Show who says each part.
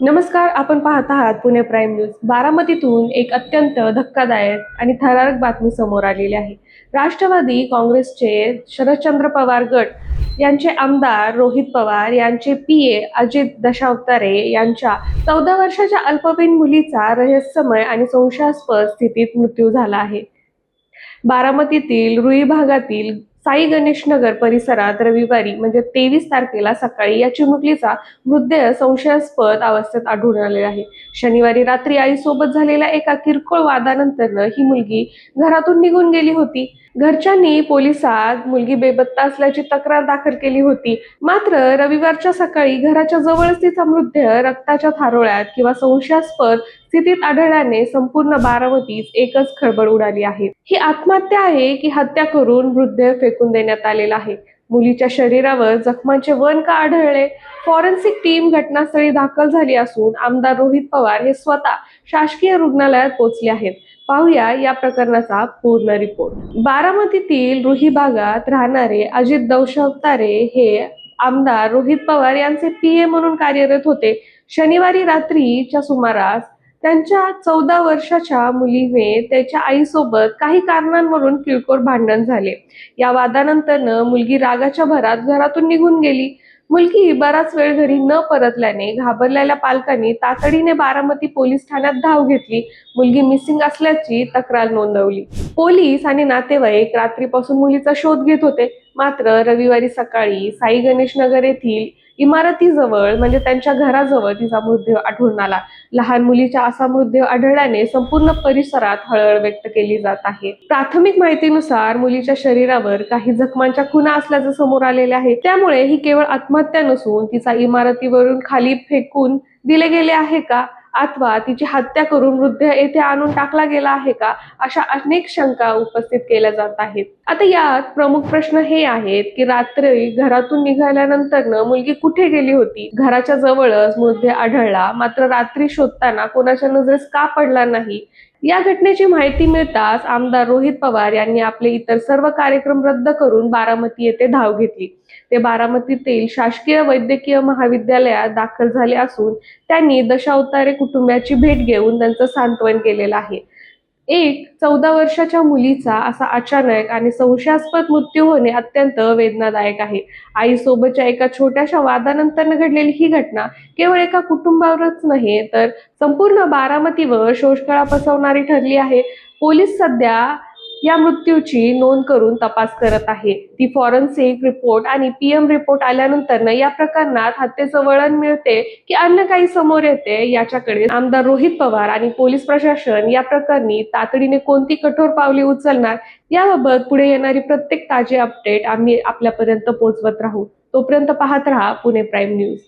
Speaker 1: नमस्कार, आपण पाहत आहात पुणे प्राईम न्यूज. बारामतीतून एक अत्यंत धक्कादायक आणि थरारक बातमी समोर आलेली आहे. राष्ट्रवादी काँग्रेसचे शरदचंद्र पवार गट यांचे आमदार रोहित पवार यांचे पीए अजित दशावतारे यांच्या 14 वर्षाच्या अल्पवयीन मुलीचा रहस्यमय आणि संशयास्पद स्थितीत मृत्यू झाला आहे. बारामतीतील रुई भागातील साई गणेश नगर परिसरात रविवारी म्हणजे 23 तारखेला सकाळी या चिमुकलीचा मृतदेह संशयास्पद अवस्थेत आढळून आलेला आहे. शनिवारी रात्री आईसोबत झालेल्या एका किरकोळ वादानंतर ही मुलगी घरातून निघून गेली होती. घरच्यांनी पोलिसात मुलगी बेपत्ता असल्याची तक्रार दाखल केली होती. मात्र रविवारच्या सकाळी घराच्या जवळच तिचा मृतदेह रक्ताच्या थारोळ्यात किंवा संशयास्पद स्थितीत आढळल्याने संपूर्ण बारामतीत एकच खळबळ उडाली आहे. ही आत्महत्या आहे की हत्या करून मृतदेह फेकून देण्यात आलेला आहे? मुलीच्या शरीरावर जखमांचे वन का आढळले? फॉरेन्सिक टीम घटनास्थळी दाखल झाली असून आमदार रोहित पवार हे स्वतः शासकीय रुग्णालयात पोहोचले आहेत. पाहूया या प्रकरणाचा पूर्ण रिपोर्ट. बारामतीतील रुही भागात राहणारे अजित दशावतारे हे आमदार रोहित पवार यांचे पीए म्हणून कार्यरत होते. शनिवारी रात्रीच्या सुमारास त्यांच्या 14 वर्षाच्या मुलीने त्याच्या आईसोबत काही कारणांवरून किरकोळ भांडण झाले. या वादानंतर मुलगी रागाच्या भरात घरातून निघून गेली. मुलगी बराच वेळ घरी न परतल्याने घाबरलेल्या पालकांनी तातडीने बारामती पोलीस ठाण्यात धाव घेतली. मुलगी मिसिंग असल्याची तक्रार नोंदवली. पोलीस आणि नातेवाईक रात्रीपासून मुलीचा शोध घेत होते. मात्र रविवारी सकाळी साई गणेश नगर येथील इमारतीजवळ म्हणजे त्यांच्या घराजवळ तिचा मृतदेह आढळून आला. लहान मुलीच्या असा मृतदेह आढळल्याने संपूर्ण परिसरात हळहळ व्यक्त केली जात आहे. प्राथमिक माहितीनुसार मुलीच्या शरीरावर काही जखमांच्या खुणा असल्याचं समोर आलेले आहे. त्यामुळे ही केवळ आत्महत्या नसून तिचा इमारतीवरून खाली फेकून दिले गेले आहे का, अथवा तिची हत्या करून मृतदेह येथे आणून टाकला गेला आहे का, अशा अनेक शंका उपस्थित केल्या जात आहेत. आता यात प्रमुख प्रश्न हे आहेत की रात्री घरातून निघाल्यानंतर मुलगी कुठे गेली होती? घराच्या जवळच मृतदेह आढळला, मात्र रात्री शोधताना कोणाच्या नजरेस का पडला नाही? या घटनेची माहिती मिळताच आमदार रोहित पवार यांनी आपले इतर सर्व कार्यक्रम रद्द करून बारामती येथे धाव घेतली. ते बारामतीतील शासकीय वैद्यकीय महाविद्यालयात दाखल झाले असून त्यांनी दशावतारे कुटुंबियाची भेट घेऊन त्यांचं सांत्वन केलेलं आहे. एक 14 वर्षाच्या मुलीचा असा अचानक आणि संशयास्पद मृत्यू होणे अत्यंत वेदनादायक आहे. आईसोबतच्या एका छोट्याशा वादानंतर घडलेली ही घटना केवळ एका कुटुंबावरच नाही तर संपूर्ण बारामतीवर शोषकळा पसरवणारी ठरली आहे. पोलीस सध्या या मृत्यूची नोंद करून तपास करत आहे. ती फॉरेन्सिक रिपोर्ट आणि पीएम रिपोर्ट आल्यानंतर या प्रकरणात हत्येचं वळण मिळते की अन्य काही समोर येते, याच्याकडे आमदार रोहित पवार आणि पोलीस प्रशासन या प्रकरणी तातडीने कोणती कठोर पावले उचलणार, याबाबत पुढे येणारी प्रत्येक ताजे अपडेट आम्ही आपल्यापर्यंत पोहोचवत राहू. तोपर्यंत पाहत रहा पुणे प्राईम न्यूज.